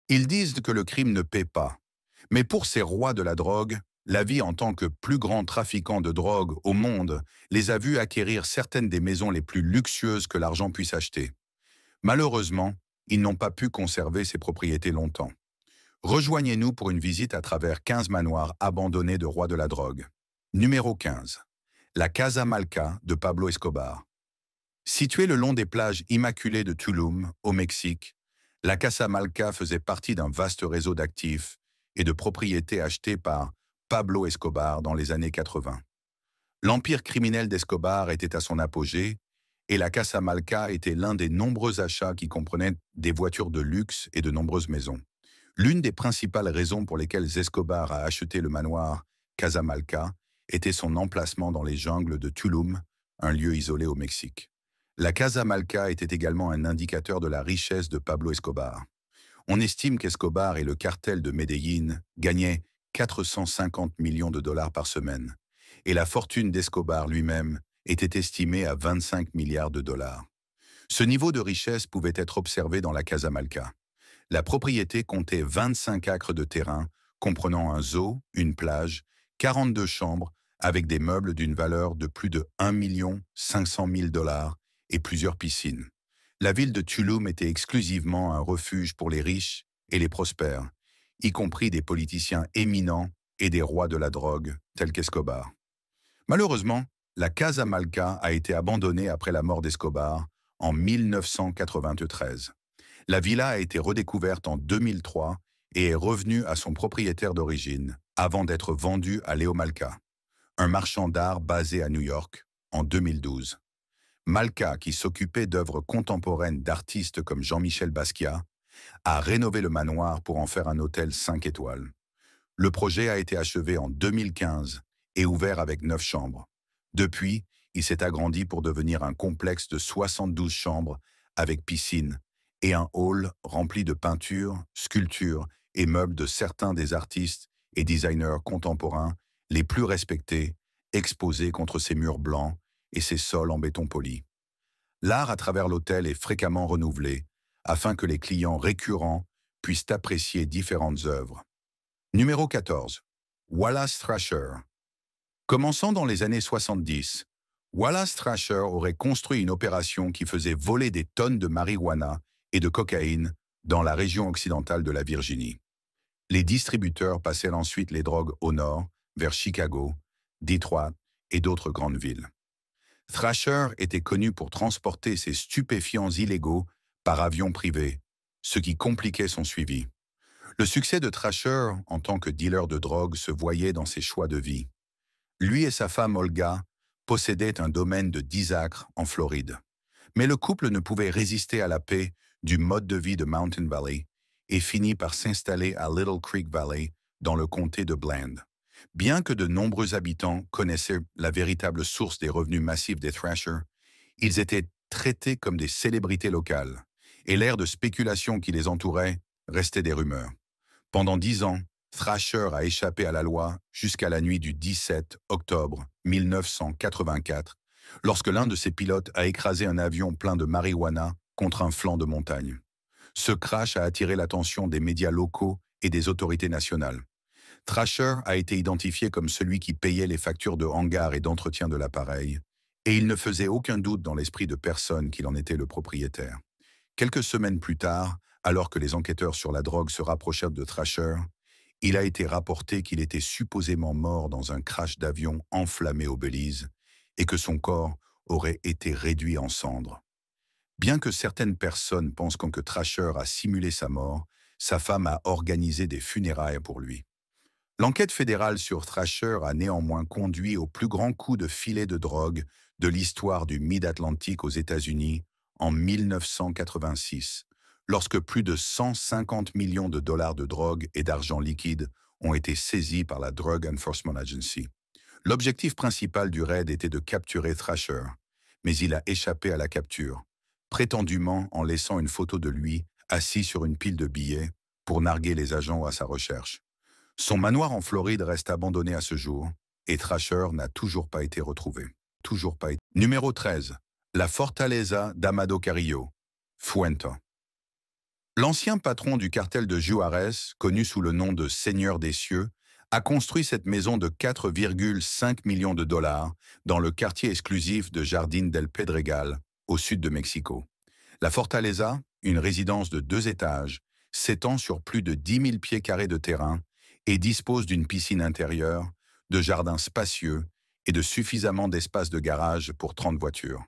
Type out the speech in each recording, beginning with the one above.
Ils disent que le crime ne paie pas. Mais pour ces rois de la drogue, la vie en tant que plus grand trafiquant de drogue au monde les a vus acquérir certaines des maisons les plus luxueuses que l'argent puisse acheter. Malheureusement, ils n'ont pas pu conserver ces propriétés longtemps. Rejoignez-nous pour une visite à travers 15 manoirs abandonnés de rois de la drogue. Numéro 15. La Casa Malca de Pablo Escobar. Située le long des plages immaculées de Tulum, au Mexique, la Casa Malca faisait partie d'un vaste réseau d'actifs et de propriétés achetées par Pablo Escobar dans les années 80. L'empire criminel d'Escobar était à son apogée et la Casa Malca était l'un des nombreux achats qui comprenaient des voitures de luxe et de nombreuses maisons. L'une des principales raisons pour lesquelles Escobar a acheté le manoir Casa Malca était son emplacement dans les jungles de Tulum, un lieu isolé au Mexique. La Casa Malca était également un indicateur de la richesse de Pablo Escobar. On estime qu'Escobar et le cartel de Medellín gagnaient 450 millions de dollars par semaine, et la fortune d'Escobar lui-même était estimée à 25 milliards de dollars. Ce niveau de richesse pouvait être observé dans la Casa Malca. La propriété comptait 25 acres de terrain, comprenant un zoo, une plage, 42 chambres, avec des meubles d'une valeur de plus de 1 500 000 dollars et plusieurs piscines. La ville de Tulum était exclusivement un refuge pour les riches et les prospères, y compris des politiciens éminents et des rois de la drogue, tels qu'Escobar. Malheureusement, la Casa Malca a été abandonnée après la mort d'Escobar en 1993. La villa a été redécouverte en 2003 et est revenue à son propriétaire d'origine, avant d'être vendue à Leo Malka, un marchand d'art basé à New York, en 2012. Malka, qui s'occupait d'œuvres contemporaines d'artistes comme Jean-Michel Basquiat, a rénové le manoir pour en faire un hôtel 5 étoiles. Le projet a été achevé en 2015 et ouvert avec 9 chambres. Depuis, il s'est agrandi pour devenir un complexe de 72 chambres avec piscine et un hall rempli de peintures, sculptures et meubles de certains des artistes et designers contemporains les plus respectés, exposés contre ses murs blancs et ses sols en béton poli. L'art à travers l'hôtel est fréquemment renouvelé afin que les clients récurrents puissent apprécier différentes œuvres. Numéro 14. Wallace Thrasher. Commençant dans les années 70, Wallace Thrasher aurait construit une opération qui faisait voler des tonnes de marijuana et de cocaïne dans la région occidentale de la Virginie. Les distributeurs passaient ensuite les drogues au nord, vers Chicago, Detroit et d'autres grandes villes. Thrasher était connu pour transporter ses stupéfiants illégaux par avion privé, ce qui compliquait son suivi. Le succès de Thrasher en tant que dealer de drogue se voyait dans ses choix de vie. Lui et sa femme Olga possédaient un domaine de 10 acres en Floride. Mais le couple ne pouvait résister à la paix du mode de vie de Mountain Valley et finit par s'installer à Little Creek Valley dans le comté de Bland. Bien que de nombreux habitants connaissaient la véritable source des revenus massifs des Thrasher, ils étaient traités comme des célébrités locales, et l'ère de spéculation qui les entourait restait des rumeurs. Pendant 10 ans, Thrasher a échappé à la loi jusqu'à la nuit du 17 octobre 1984, lorsque l'un de ses pilotes a écrasé un avion plein de marijuana contre un flanc de montagne. Ce crash a attiré l'attention des médias locaux et des autorités nationales. Thrasher a été identifié comme celui qui payait les factures de hangar et d'entretien de l'appareil, et il ne faisait aucun doute dans l'esprit de personne qu'il en était le propriétaire. Quelques semaines plus tard, alors que les enquêteurs sur la drogue se rapprochèrent de Thrasher, il a été rapporté qu'il était supposément mort dans un crash d'avion enflammé au Belize et que son corps aurait été réduit en cendres. Bien que certaines personnes pensent que Thrasher a simulé sa mort, sa femme a organisé des funérailles pour lui. L'enquête fédérale sur Thrasher a néanmoins conduit au plus grand coup de filet de drogue de l'histoire du Mid-Atlantique aux États-Unis en 1986, lorsque plus de 150 millions de dollars de drogue et d'argent liquide ont été saisis par la Drug Enforcement Agency. L'objectif principal du raid était de capturer Thrasher, mais il a échappé à la capture, prétendument en laissant une photo de lui assis sur une pile de billets pour narguer les agents à sa recherche. Son manoir en Floride reste abandonné à ce jour et Thrasher n'a toujours pas été retrouvé. Numéro 13. La Fortaleza d'Amado Carrillo, Fuente. L'ancien patron du cartel de Juarez, connu sous le nom de Seigneur des cieux, a construit cette maison de 4,5 millions de dollars dans le quartier exclusif de Jardín del Pedregal, au sud de Mexico. La Fortaleza, une résidence de 2 étages, s'étend sur plus de 10 000 pieds carrés de terrain et dispose d'une piscine intérieure, de jardins spacieux et de suffisamment d'espace de garage pour 30 voitures.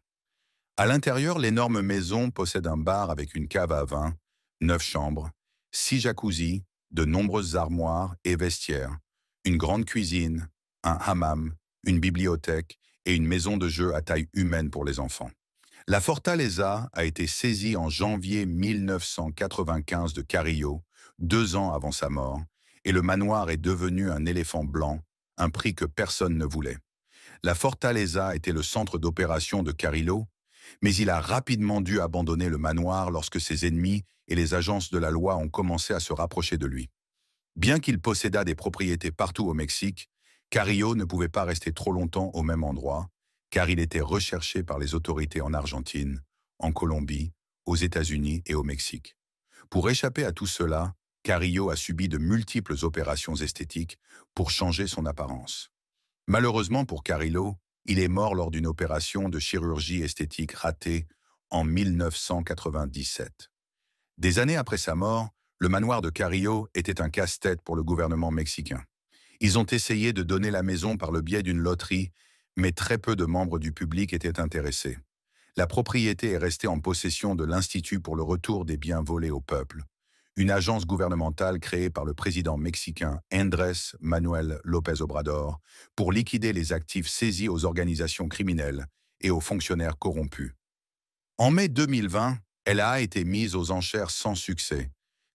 À l'intérieur, l'énorme maison possède un bar avec une cave à vin, 9 chambres, 6 jacuzzis, de nombreuses armoires et vestiaires, une grande cuisine, un hammam, une bibliothèque et une maison de jeu à taille humaine pour les enfants. La Fortaleza a été saisie en janvier 1995 de Carrillo, 2 ans avant sa mort, et le manoir est devenu un éléphant blanc, un prix que personne ne voulait. La Fortaleza était le centre d'opération de Carrillo, mais il a rapidement dû abandonner le manoir lorsque ses ennemis et les agences de la loi ont commencé à se rapprocher de lui. Bien qu'il possédât des propriétés partout au Mexique, Carrillo ne pouvait pas rester trop longtemps au même endroit, car il était recherché par les autorités en Argentine, en Colombie, aux États-Unis et au Mexique. Pour échapper à tout cela, Carrillo a subi de multiples opérations esthétiques pour changer son apparence. Malheureusement pour Carrillo, il est mort lors d'une opération de chirurgie esthétique ratée en 1997. Des années après sa mort, le manoir de Carrillo était un casse-tête pour le gouvernement mexicain. Ils ont essayé de donner la maison par le biais d'une loterie, mais très peu de membres du public étaient intéressés. La propriété est restée en possession de l'Institut pour le retour des biens volés au peuple, une agence gouvernementale créée par le président mexicain Andrés Manuel López Obrador pour liquider les actifs saisis aux organisations criminelles et aux fonctionnaires corrompus. En mai 2020, elle a été mise aux enchères sans succès,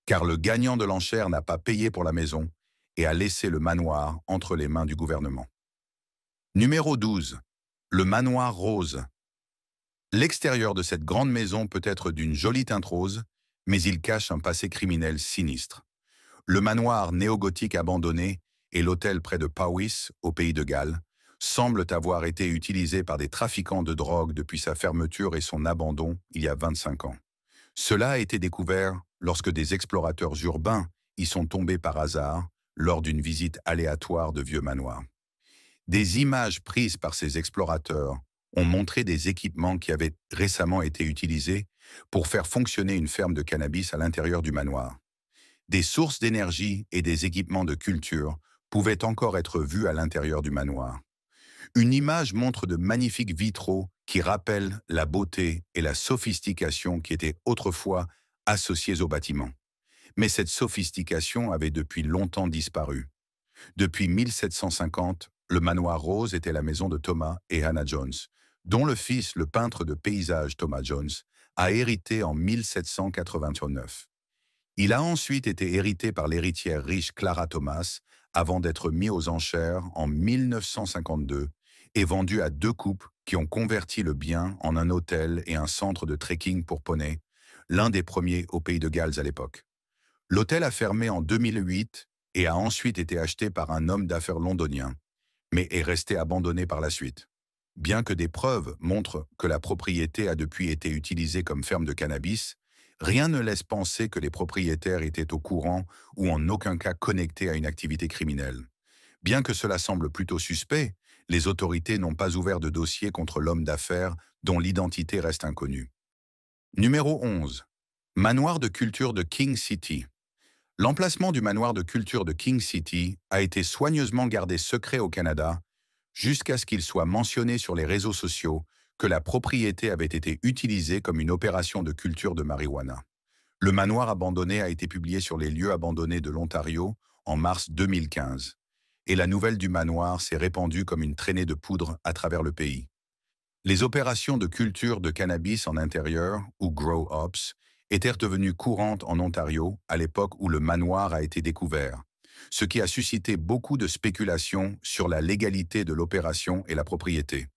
car le gagnant de l'enchère n'a pas payé pour la maison et a laissé le manoir entre les mains du gouvernement. Numéro 12. Le manoir rose. L'extérieur de cette grande maison peut être d'une jolie teinte rose, mais il cache un passé criminel sinistre. Le manoir néo-gothique abandonné et l'hôtel près de Powys, au pays de Galles, semblent avoir été utilisés par des trafiquants de drogue depuis sa fermeture et son abandon il y a 25 ans. Cela a été découvert lorsque des explorateurs urbains y sont tombés par hasard lors d'une visite aléatoire de vieux manoirs. Des images prises par ces explorateurs ont montré des équipements qui avaient récemment été utilisés pour faire fonctionner une ferme de cannabis à l'intérieur du manoir. Des sources d'énergie et des équipements de culture pouvaient encore être vus à l'intérieur du manoir. Une image montre de magnifiques vitraux qui rappellent la beauté et la sophistication qui étaient autrefois associées au bâtiment. Mais cette sophistication avait depuis longtemps disparu. Depuis 1750, le manoir rose était la maison de Thomas et Hannah Jones, dont le fils, le peintre de paysages Thomas Jones, a hérité en 1789. Il a ensuite été hérité par l'héritière riche Clara Thomas avant d'être mis aux enchères en 1952 et vendu à 2 couples qui ont converti le bien en un hôtel et un centre de trekking pour poneys, l'un des premiers au pays de Galles à l'époque. L'hôtel a fermé en 2008 et a ensuite été acheté par un homme d'affaires londonien, mais est resté abandonné par la suite. Bien que des preuves montrent que la propriété a depuis été utilisée comme ferme de cannabis, rien ne laisse penser que les propriétaires étaient au courant ou en aucun cas connectés à une activité criminelle. Bien que cela semble plutôt suspect, les autorités n'ont pas ouvert de dossier contre l'homme d'affaires dont l'identité reste inconnue. Numéro 11. Manoir de culture de King City. L'emplacement du manoir de culture de King City a été soigneusement gardé secret au Canada jusqu'à ce qu'il soit mentionné sur les réseaux sociaux que la propriété avait été utilisée comme une opération de culture de marijuana. Le manoir abandonné a été publié sur les lieux abandonnés de l'Ontario en mars 2015, et la nouvelle du manoir s'est répandue comme une traînée de poudre à travers le pays. Les opérations de culture de cannabis en intérieur, ou grow ops, étaient devenues courantes en Ontario à l'époque où le manoir a été découvert, ce qui a suscité beaucoup de spéculations sur la légalité de l'opération et la propriété.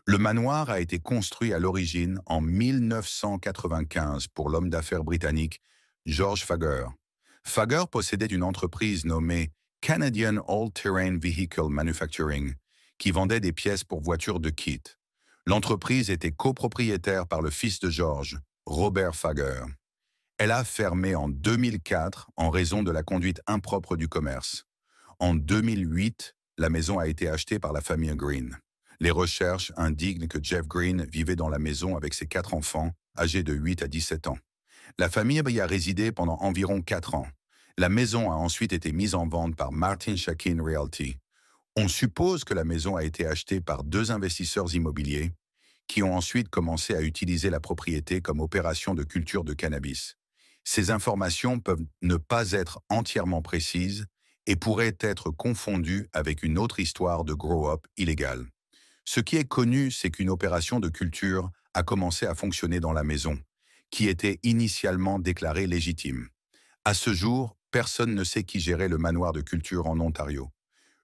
Le manoir a été construit à l'origine en 1995 pour l'homme d'affaires britannique George Fager. Fager possédait une entreprise nommée Canadian All-Terrain Vehicle Manufacturing, qui vendait des pièces pour voitures de kit. L'entreprise était copropriétaire par le fils de George, Robert Fager. Elle a fermé en 2004 en raison de la conduite impropre du commerce. En 2008, la maison a été achetée par la famille Green. Les recherches indiquent que Jeff Green vivait dans la maison avec ses 4 enfants, âgés de 8 à 17 ans. La famille y a résidé pendant environ 4 ans. La maison a ensuite été mise en vente par Martin Shakin Realty. On suppose que la maison a été achetée par 2 investisseurs immobiliers qui ont ensuite commencé à utiliser la propriété comme opération de culture de cannabis. Ces informations peuvent ne pas être entièrement précises et pourraient être confondues avec une autre histoire de grow-up illégale. Ce qui est connu, c'est qu'une opération de culture a commencé à fonctionner dans la maison, qui était initialement déclarée légitime. À ce jour, personne ne sait qui gérait le manoir de culture en Ontario.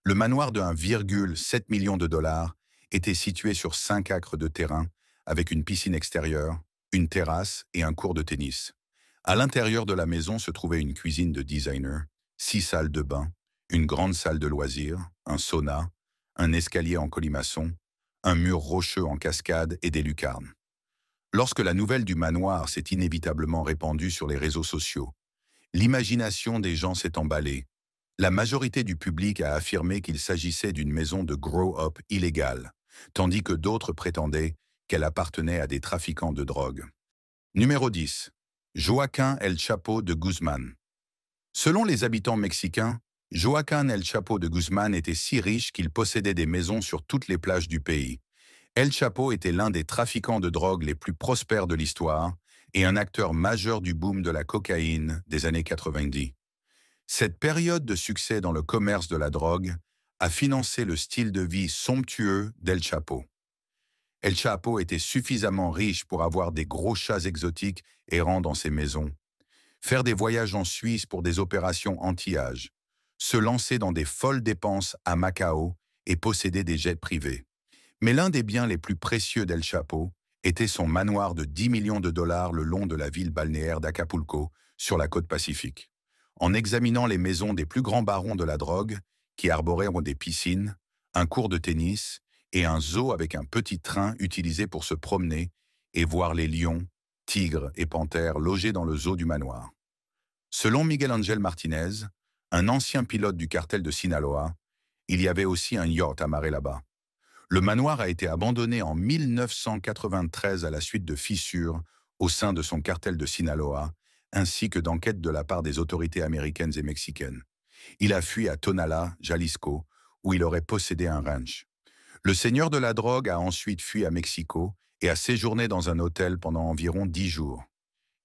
Le manoir de 1,7 million de dollars était situé sur 5 acres de terrain, avec une piscine extérieure, une terrasse et un court de tennis. À l'intérieur de la maison se trouvait une cuisine de designer, 6 salles de bain, une grande salle de loisirs, un sauna, un escalier en colimaçon, un mur rocheux en cascade et des lucarnes. Lorsque la nouvelle du manoir s'est inévitablement répandue sur les réseaux sociaux, l'imagination des gens s'est emballée. La majorité du public a affirmé qu'il s'agissait d'une maison de grow-up illégale, tandis que d'autres prétendaient qu'elle appartenait à des trafiquants de drogue. Numéro 10. Joaquín El Chapo de Guzmán. Selon les habitants mexicains, Joaquín El Chapo de Guzmán était si riche qu'il possédait des maisons sur toutes les plages du pays. El Chapo était l'un des trafiquants de drogue les plus prospères de l'histoire et un acteur majeur du boom de la cocaïne des années 90. Cette période de succès dans le commerce de la drogue a financé le style de vie somptueux d'El Chapo. El Chapo était suffisamment riche pour avoir des gros chats exotiques errant dans ses maisons, faire des voyages en Suisse pour des opérations anti-âge, se lancer dans des folles dépenses à Macao et posséder des jets privés. Mais l'un des biens les plus précieux d'El Chapo était son manoir de 10 millions de dollars le long de la ville balnéaire d'Acapulco, sur la côte Pacifique. En examinant les maisons des plus grands barons de la drogue, qui arboraient des piscines, un court de tennis et un zoo avec un petit train utilisé pour se promener et voir les lions, tigres et panthères logés dans le zoo du manoir. Selon Miguel Ángel Martinez, un ancien pilote du cartel de Sinaloa, il y avait aussi un yacht amarré là-bas. Le manoir a été abandonné en 1993 à la suite de fissures au sein de son cartel de Sinaloa, ainsi que d'enquêtes de la part des autorités américaines et mexicaines. Il a fui à Tonalá, Jalisco, où il aurait possédé un ranch. Le seigneur de la drogue a ensuite fui à Mexico et a séjourné dans un hôtel pendant environ 10 jours.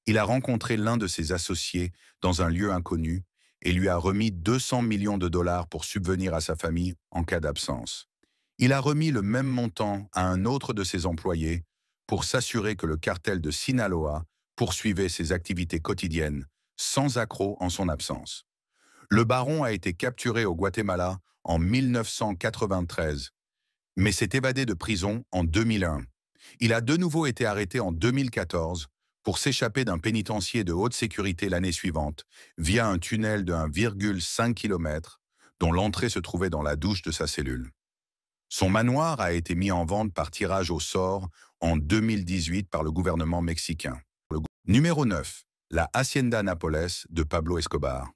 Il a rencontré l'un de ses associés dans un lieu inconnu et lui a remis 200 millions de dollars pour subvenir à sa famille en cas d'absence. Il a remis le même montant à un autre de ses employés pour s'assurer que le cartel de Sinaloa poursuivait ses activités quotidiennes sans accroc en son absence. Le baron a été capturé au Guatemala en 1993, mais s'est évadé de prison en 2001. Il a de nouveau été arrêté en 2014 pour s'échapper d'un pénitencier de haute sécurité l'année suivante via un tunnel de 1,5 km dont l'entrée se trouvait dans la douche de sa cellule. Son manoir a été mis en vente par tirage au sort en 2018 par le gouvernement mexicain. Numéro 9. La Hacienda Nápoles de Pablo Escobar.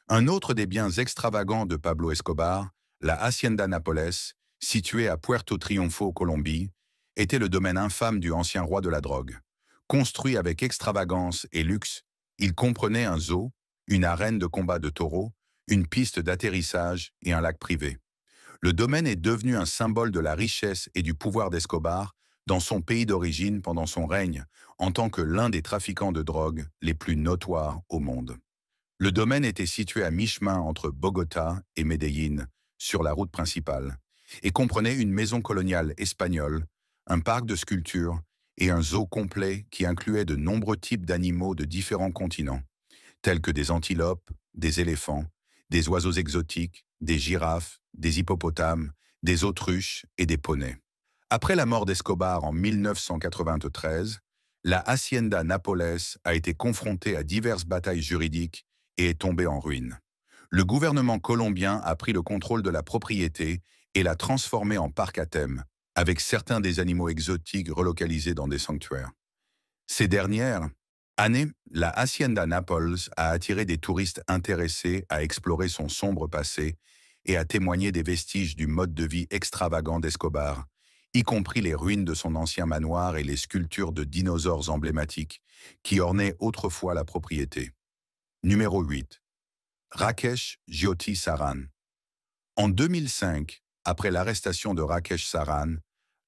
Un autre des biens extravagants de Pablo Escobar, la Hacienda Nápoles, située à Puerto Triunfo, Colombie, était le domaine infâme du ancien roi de la drogue. Construit avec extravagance et luxe, il comprenait un zoo, une arène de combat de taureaux, une piste d'atterrissage et un lac privé. Le domaine est devenu un symbole de la richesse et du pouvoir d'Escobar dans son pays d'origine pendant son règne, en tant que l'un des trafiquants de drogue les plus notoires au monde. Le domaine était situé à mi-chemin entre Bogota et Medellín, sur la route principale, et comprenait une maison coloniale espagnole, un parc de sculptures et un zoo complet qui incluait de nombreux types d'animaux de différents continents, tels que des antilopes, des éléphants, des oiseaux exotiques, des girafes, des hippopotames, des autruches et des poneys. Après la mort d'Escobar en 1993, la Hacienda Nápoles a été confrontée à diverses batailles juridiques et est tombée en ruine. Le gouvernement colombien a pris le contrôle de la propriété et l'a transformée en parc à thème, avec certains des animaux exotiques relocalisés dans des sanctuaires. Ces dernières, Année, la Hacienda Naples a attiré des touristes intéressés à explorer son sombre passé et à témoigner des vestiges du mode de vie extravagant d'Escobar, y compris les ruines de son ancien manoir et les sculptures de dinosaures emblématiques qui ornaient autrefois la propriété. Numéro 8. Rakesh Jyoti Saran. En 2005, après l'arrestation de Rakesh Saran,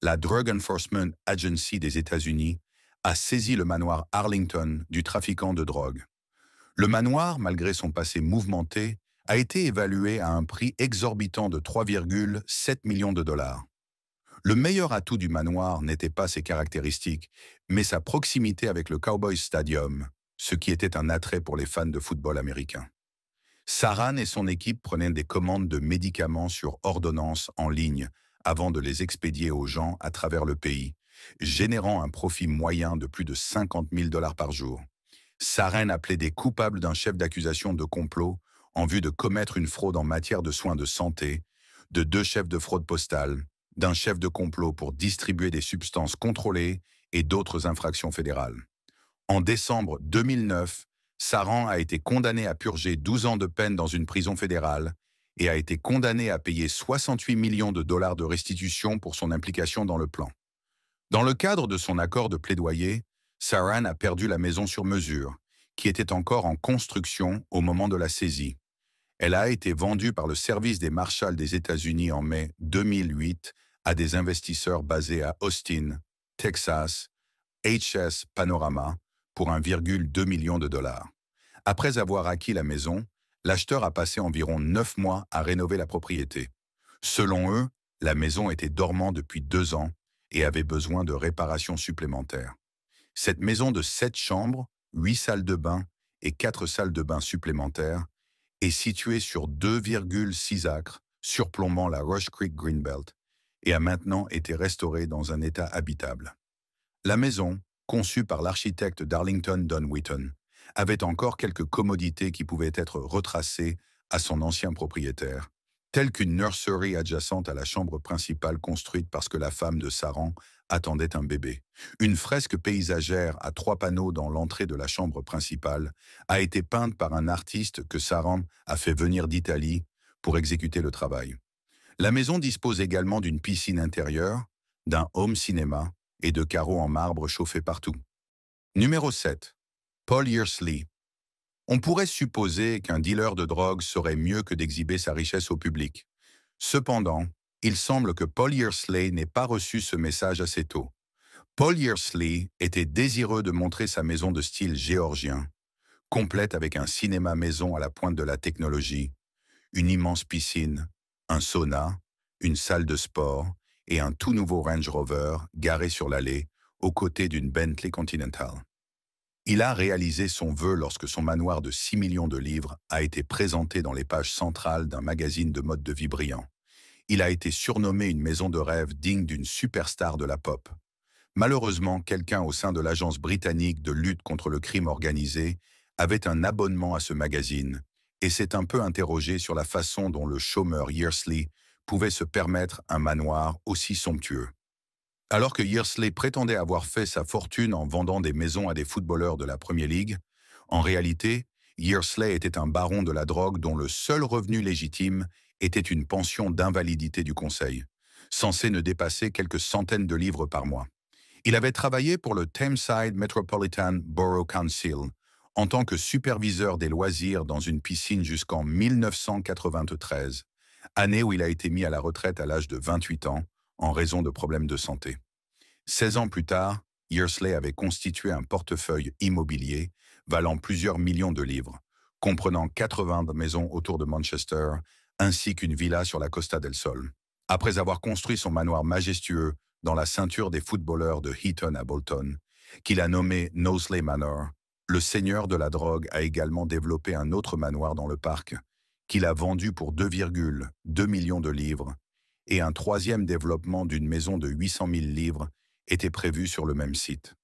la Drug Enforcement Agency des États-Unis a saisi le manoir Arlington du trafiquant de drogue. Le manoir, malgré son passé mouvementé, a été évalué à un prix exorbitant de 3,7 millions de dollars. Le meilleur atout du manoir n'était pas ses caractéristiques, mais sa proximité avec le Cowboys Stadium, ce qui était un attrait pour les fans de football américain. Saran et son équipe prenaient des commandes de médicaments sur ordonnance en ligne avant de les expédier aux gens à travers le pays, générant un profit moyen de plus de 50 000 dollars par jour. Saran appelait des coupables d'un chef d'accusation de complot en vue de commettre une fraude en matière de soins de santé, de 2 chefs de fraude postale, d'un chef de complot pour distribuer des substances contrôlées et d'autres infractions fédérales. En décembre 2009, Saran a été condamné à purger 12 ans de peine dans une prison fédérale et a été condamné à payer 68 millions de dollars de restitution pour son implication dans le plan. Dans le cadre de son accord de plaidoyer, Saran a perdu la maison sur mesure, qui était encore en construction au moment de la saisie. Elle a été vendue par le service des Marshals des États-Unis en mai 2008 à des investisseurs basés à Austin, Texas, HS Panorama, pour 1,2 million de dollars. Après avoir acquis la maison, l'acheteur a passé environ 9 mois à rénover la propriété. Selon eux, la maison était dormante depuis 2 ans et avait besoin de réparations supplémentaires. Cette maison de 7 chambres, 8 salles de bain et 4 salles de bain supplémentaires est située sur 2,6 acres, surplombant la Rush Creek Greenbelt, et a maintenant été restaurée dans un état habitable. La maison, conçue par l'architecte d'Arlington Don Whitton, avait encore quelques commodités qui pouvaient être retracées à son ancien propriétaire, telles qu'une nursery adjacente à la chambre principale construite parce que la femme de Saran attendait un bébé. Une fresque paysagère à 3 panneaux dans l'entrée de la chambre principale a été peinte par un artiste que Saran a fait venir d'Italie pour exécuter le travail. La maison dispose également d'une piscine intérieure, d'un home cinéma et de carreaux en marbre chauffés partout. Numéro 7. Paul Yearsley. On pourrait supposer qu'un dealer de drogue saurait mieux que d'exhiber sa richesse au public. Cependant, il semble que Paul Yearsley n'ait pas reçu ce message assez tôt. Paul Yearsley était désireux de montrer sa maison de style géorgien, complète avec un cinéma maison à la pointe de la technologie, une immense piscine, un sauna, une salle de sport et un tout nouveau Range Rover garé sur l'allée aux côtés d'une Bentley Continental. Il a réalisé son vœu lorsque son manoir de 6 millions de livres a été présenté dans les pages centrales d'un magazine de mode de vie brillant. Il a été surnommé une maison de rêve digne d'une superstar de la pop. Malheureusement, quelqu'un au sein de l'agence britannique de lutte contre le crime organisé avait un abonnement à ce magazine et s'est un peu interrogé sur la façon dont le chômeur Yearsley pouvait se permettre un manoir aussi somptueux. Alors que Yearsley prétendait avoir fait sa fortune en vendant des maisons à des footballeurs de la Premier League, en réalité, Yearsley était un baron de la drogue dont le seul revenu légitime était une pension d'invalidité du conseil, censée ne dépasser quelques centaines de livres par mois. Il avait travaillé pour le Thameside Metropolitan Borough Council en tant que superviseur des loisirs dans une piscine jusqu'en 1993, année où il a été mis à la retraite à l'âge de 28 ans en raison de problèmes de santé. 16 ans plus tard, Yearsley avait constitué un portefeuille immobilier valant plusieurs millions de livres, comprenant 80 maisons autour de Manchester, ainsi qu'une villa sur la Costa del Sol. Après avoir construit son manoir majestueux dans la ceinture des footballeurs de Heaton à Bolton, qu'il a nommé Knowsley Manor, le seigneur de la drogue a également développé un autre manoir dans le parc, qu'il a vendu pour 2,2 millions de livres, et un troisième développement d'une maison de 800 000 livres était prévu sur le même site.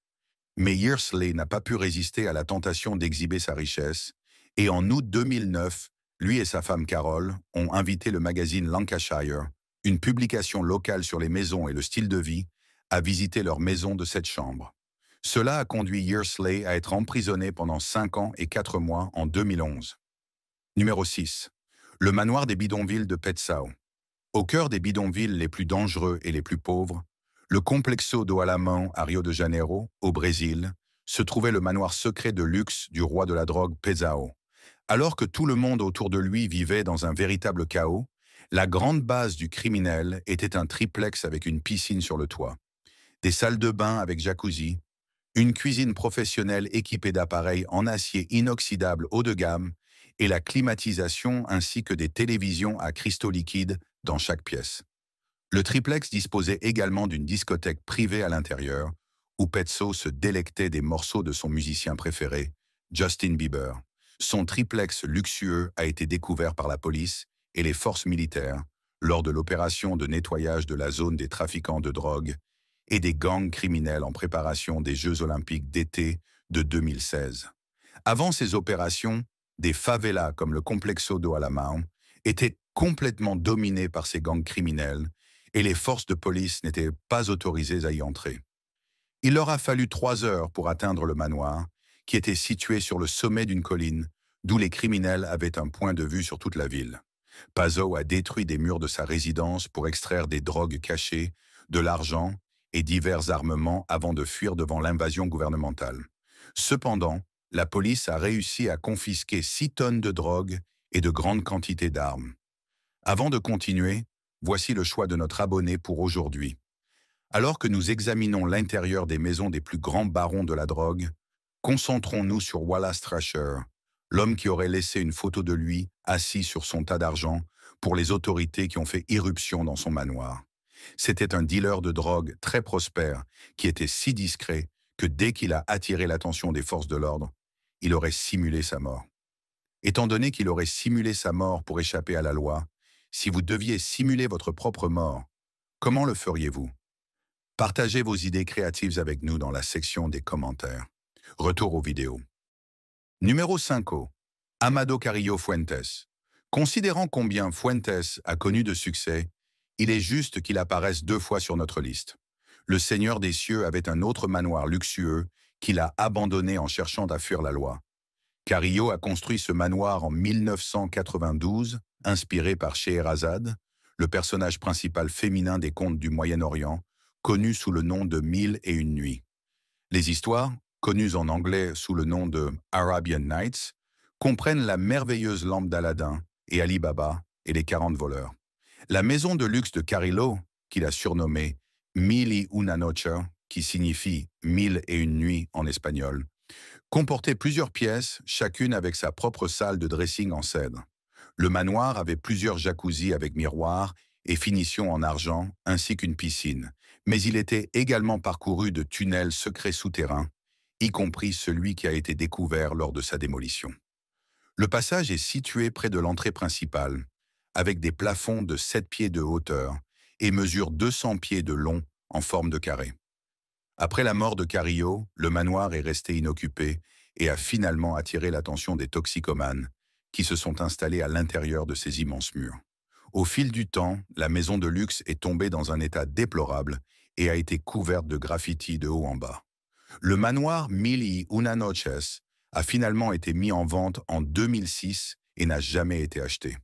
Mais Yearsley n'a pas pu résister à la tentation d'exhiber sa richesse, et en août 2009, lui et sa femme Carol ont invité le magazine Lancashire, une publication locale sur les maisons et le style de vie, à visiter leur maison de 7 chambres. Cela a conduit Yearsley à être emprisonné pendant 5 ans et 4 mois en 2011. Numéro 6. Le manoir des bidonvilles de Petsao. Au cœur des bidonvilles les plus dangereux et les plus pauvres, le Complexo do Alemão à Rio de Janeiro, au Brésil, se trouvait le manoir secret de luxe du roi de la drogue Pezao. Alors que tout le monde autour de lui vivait dans un véritable chaos, la grande base du criminel était un triplex avec une piscine sur le toit, des salles de bain avec jacuzzi, une cuisine professionnelle équipée d'appareils en acier inoxydable haut de gamme et la climatisation ainsi que des télévisions à cristaux liquides dans chaque pièce. Le triplex disposait également d'une discothèque privée à l'intérieur où Petso se délectait des morceaux de son musicien préféré, Justin Bieber. Son triplex luxueux a été découvert par la police et les forces militaires lors de l'opération de nettoyage de la zone des trafiquants de drogue et des gangs criminels en préparation des Jeux olympiques d'été de 2016. Avant ces opérations, des favelas comme le Complexo do Alemão étaient complètement dominées par ces gangs criminels et les forces de police n'étaient pas autorisées à y entrer. Il leur a fallu 3 heures pour atteindre le manoir, qui était situé sur le sommet d'une colline, d'où les criminels avaient un point de vue sur toute la ville. Pazzo a détruit des murs de sa résidence pour extraire des drogues cachées, de l'argent et divers armements avant de fuir devant l'invasion gouvernementale. Cependant, la police a réussi à confisquer 6 tonnes de drogue et de grandes quantités d'armes. Avant de continuer, voici le choix de notre abonné pour aujourd'hui. Alors que nous examinons l'intérieur des maisons des plus grands barons de la drogue, concentrons-nous sur Wallace Thrasher, l'homme qui aurait laissé une photo de lui assis sur son tas d'argent pour les autorités qui ont fait irruption dans son manoir. C'était un dealer de drogue très prospère qui était si discret que dès qu'il a attiré l'attention des forces de l'ordre, il aurait simulé sa mort. Étant donné qu'il aurait simulé sa mort pour échapper à la loi, si vous deviez simuler votre propre mort, comment le feriez-vous? Partagez vos idées créatives avec nous dans la section des commentaires. Retour aux vidéos. Numéro 5. Amado Carrillo Fuentes. Considérant combien Fuentes a connu de succès, il est juste qu'il apparaisse 2 fois sur notre liste. Le Seigneur des cieux avait un autre manoir luxueux qu'il a abandonné en cherchant à fuir la loi. Carrillo a construit ce manoir en 1992, inspiré par Scheherazade, le personnage principal féminin des contes du Moyen-Orient, connu sous le nom de Mille et une nuits. Les histoires, connues en anglais sous le nom de Arabian Nights, comprennent la merveilleuse lampe d'Aladin et Ali Baba et les 40 voleurs. La maison de luxe de Carrillo, qu'il a surnommée Mil y una noche, qui signifie Mille et une nuits en espagnol, comportait plusieurs pièces, chacune avec sa propre salle de dressing en cèdre. Le manoir avait plusieurs jacuzzis avec miroirs et finitions en argent, ainsi qu'une piscine, mais il était également parcouru de tunnels secrets souterrains, y compris celui qui a été découvert lors de sa démolition. Le passage est situé près de l'entrée principale, avec des plafonds de 7 pieds de hauteur et mesure 200 pieds de long en forme de carré. Après la mort de Carrillo, le manoir est resté inoccupé et a finalement attiré l'attention des toxicomanes qui se sont installés à l'intérieur de ces immenses murs. Au fil du temps, la maison de luxe est tombée dans un état déplorable et a été couverte de graffitis de haut en bas. Le manoir Mil y una noches a finalement été mis en vente en 2006 et n'a jamais été acheté.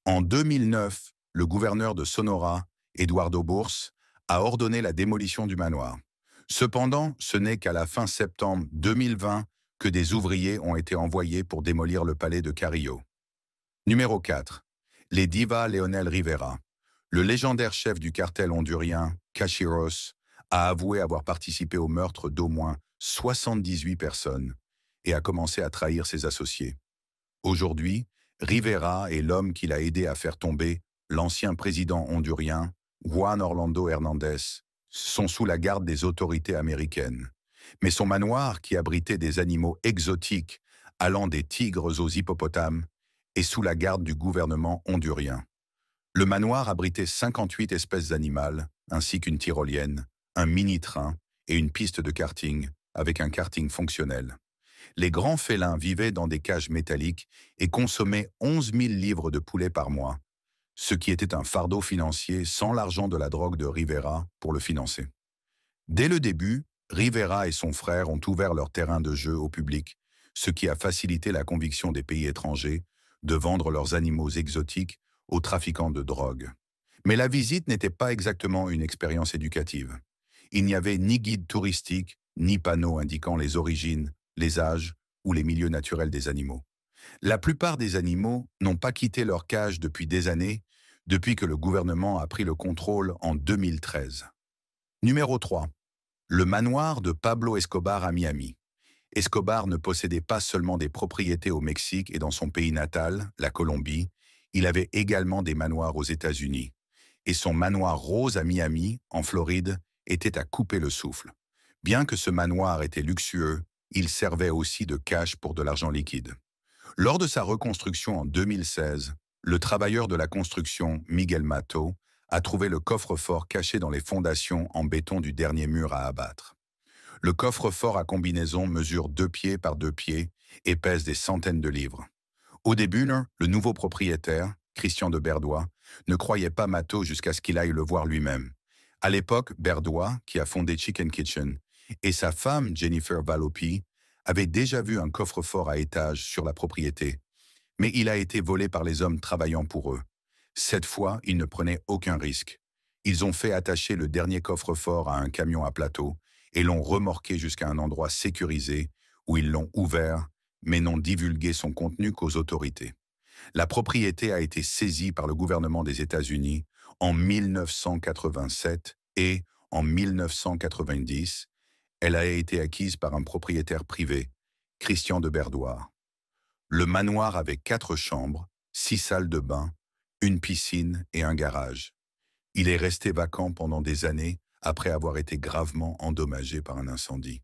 En 2009, le gouverneur de Sonora, Eduardo Bourse, a ordonné la démolition du manoir. Cependant, ce n'est qu'à la fin septembre 2020 que des ouvriers ont été envoyés pour démolir le palais de Carrillo. Numéro 4. Les divas Leonel Rivera. Le légendaire chef du cartel hondurien, Cachiros, a avoué avoir participé au meurtre d'au moins 78 personnes et a commencé à trahir ses associés. Aujourd'hui, Rivera est l'homme qui l'a aidé à faire tomber l'ancien président hondurien, Juan Orlando Hernández, sont sous la garde des autorités américaines. Mais son manoir, qui abritait des animaux exotiques allant des tigres aux hippopotames, est sous la garde du gouvernement hondurien. Le manoir abritait 58 espèces animales, ainsi qu'une tyrolienne, un mini-train et une piste de karting, avec un karting fonctionnel. Les grands félins vivaient dans des cages métalliques et consommaient 11 000 livres de poulet par mois, ce qui était un fardeau financier sans l'argent de la drogue de Rivera pour le financer. Dès le début, Rivera et son frère ont ouvert leur terrain de jeu au public, ce qui a facilité la conviction des pays étrangers de vendre leurs animaux exotiques aux trafiquants de drogue. Mais la visite n'était pas exactement une expérience éducative. Il n'y avait ni guide touristique, ni panneau indiquant les origines, les âges ou les milieux naturels des animaux. La plupart des animaux n'ont pas quitté leur cage depuis des années, depuis que le gouvernement a pris le contrôle en 2013. Numéro 3. Le manoir de Pablo Escobar à Miami. Escobar ne possédait pas seulement des propriétés au Mexique et dans son pays natal, la Colombie, il avait également des manoirs aux États-Unis. Et son manoir rose à Miami, en Floride, était à couper le souffle. Bien que ce manoir était luxueux, il servait aussi de cache pour de l'argent liquide. Lors de sa reconstruction en 2016, le travailleur de la construction, Miguel Mato, a trouvé le coffre-fort caché dans les fondations en béton du dernier mur à abattre. Le coffre-fort à combinaison mesure 2 pieds par 2 pieds et pèse des centaines de livres. Au début, le nouveau propriétaire, Christian de Berdois, ne croyait pas Mato jusqu'à ce qu'il aille le voir lui-même. À l'époque, Berdois, qui a fondé Chicken Kitchen, et sa femme, Jennifer Valopi, avaient déjà vu un coffre-fort à étages sur la propriété, mais il a été volé par les hommes travaillant pour eux. Cette fois, ils ne prenaient aucun risque. Ils ont fait attacher le dernier coffre-fort à un camion à plateau et l'ont remorqué jusqu'à un endroit sécurisé où ils l'ont ouvert, mais n'ont divulgué son contenu qu'aux autorités. La propriété a été saisie par le gouvernement des États-Unis en 1987 et en 1990, elle a été acquise par un propriétaire privé, Christian de Berdois. Le manoir avait 4 chambres, 6 salles de bain, une piscine et un garage. Il est resté vacant pendant des années après avoir été gravement endommagé par un incendie.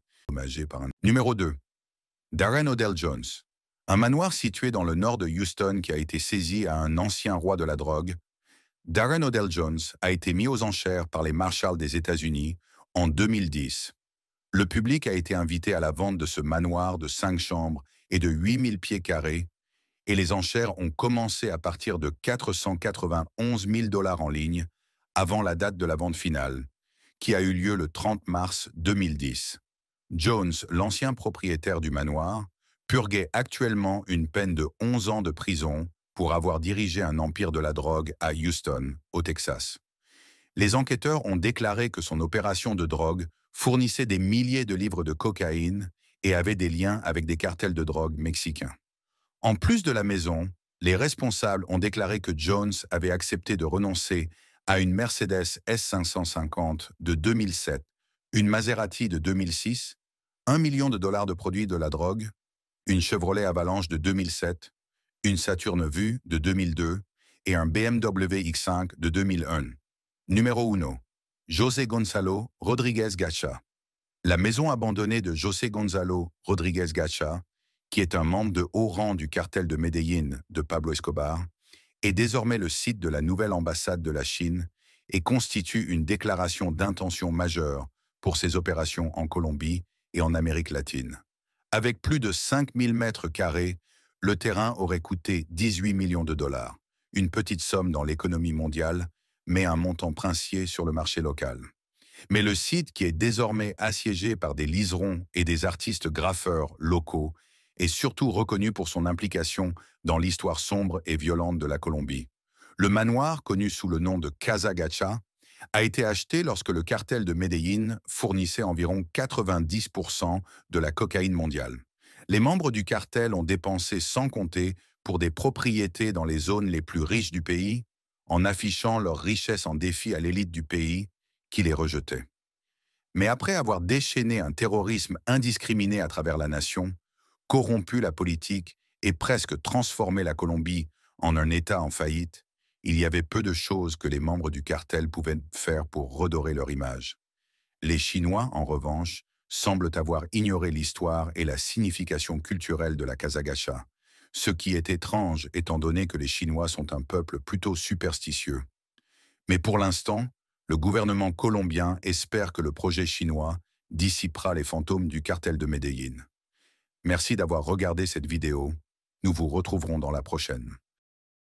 Numéro 2. Darren Odell Jones. Un manoir situé dans le nord de Houston qui a été saisi à un ancien roi de la drogue. Darren Odell Jones a été mis aux enchères par les Marshals des États-Unis en 2010. Le public a été invité à la vente de ce manoir de 5 chambres et de 8000 pieds carrés, et les enchères ont commencé à partir de 491 000 $ en ligne, avant la date de la vente finale, qui a eu lieu le 30 mars 2010. Jones, l'ancien propriétaire du manoir, purguait actuellement une peine de 11 ans de prison pour avoir dirigé un empire de la drogue à Houston, au Texas. Les enquêteurs ont déclaré que son opération de drogue fournissait des milliers de livres de cocaïne et avait des liens avec des cartels de drogue mexicains. En plus de la maison, les responsables ont déclaré que Jones avait accepté de renoncer à une Mercedes S550 de 2007, une Maserati de 2006, 1 million de dollars de produits de la drogue, une Chevrolet Avalanche de 2007, une Saturn Vue de 2002 et un BMW X5 de 2001. Numéro 1. José Gonzalo Rodríguez Gacha. La maison abandonnée de José Gonzalo Rodríguez Gacha, qui est un membre de haut rang du cartel de Medellín de Pablo Escobar, est désormais le site de la nouvelle ambassade de la Chine et constitue une déclaration d'intention majeure pour ses opérations en Colombie et en Amérique latine. Avec plus de 5000 mètres carrés, le terrain aurait coûté 18 millions de dollars, une petite somme dans l'économie mondiale, mais un montant princier sur le marché local. Mais le site, qui est désormais assiégé par des liserons et des artistes graffeurs locaux, est surtout reconnu pour son implication dans l'histoire sombre et violente de la Colombie. Le manoir, connu sous le nom de Casa Gacha, a été acheté lorsque le cartel de Medellín fournissait environ 90% de la cocaïne mondiale. Les membres du cartel ont dépensé sans compter pour des propriétés dans les zones les plus riches du pays, en affichant leur richesse en défi à l'élite du pays, qui les rejetait. Mais après avoir déchaîné un terrorisme indiscriminé à travers la nation, corrompu la politique et presque transformé la Colombie en un État en faillite, il y avait peu de choses que les membres du cartel pouvaient faire pour redorer leur image. Les Chinois, en revanche, semblent avoir ignoré l'histoire et la signification culturelle de la Casa Gacha, ce qui est étrange étant donné que les Chinois sont un peuple plutôt superstitieux. Mais pour l'instant, le gouvernement colombien espère que le projet chinois dissipera les fantômes du cartel de Medellín. Merci d'avoir regardé cette vidéo. Nous vous retrouverons dans la prochaine.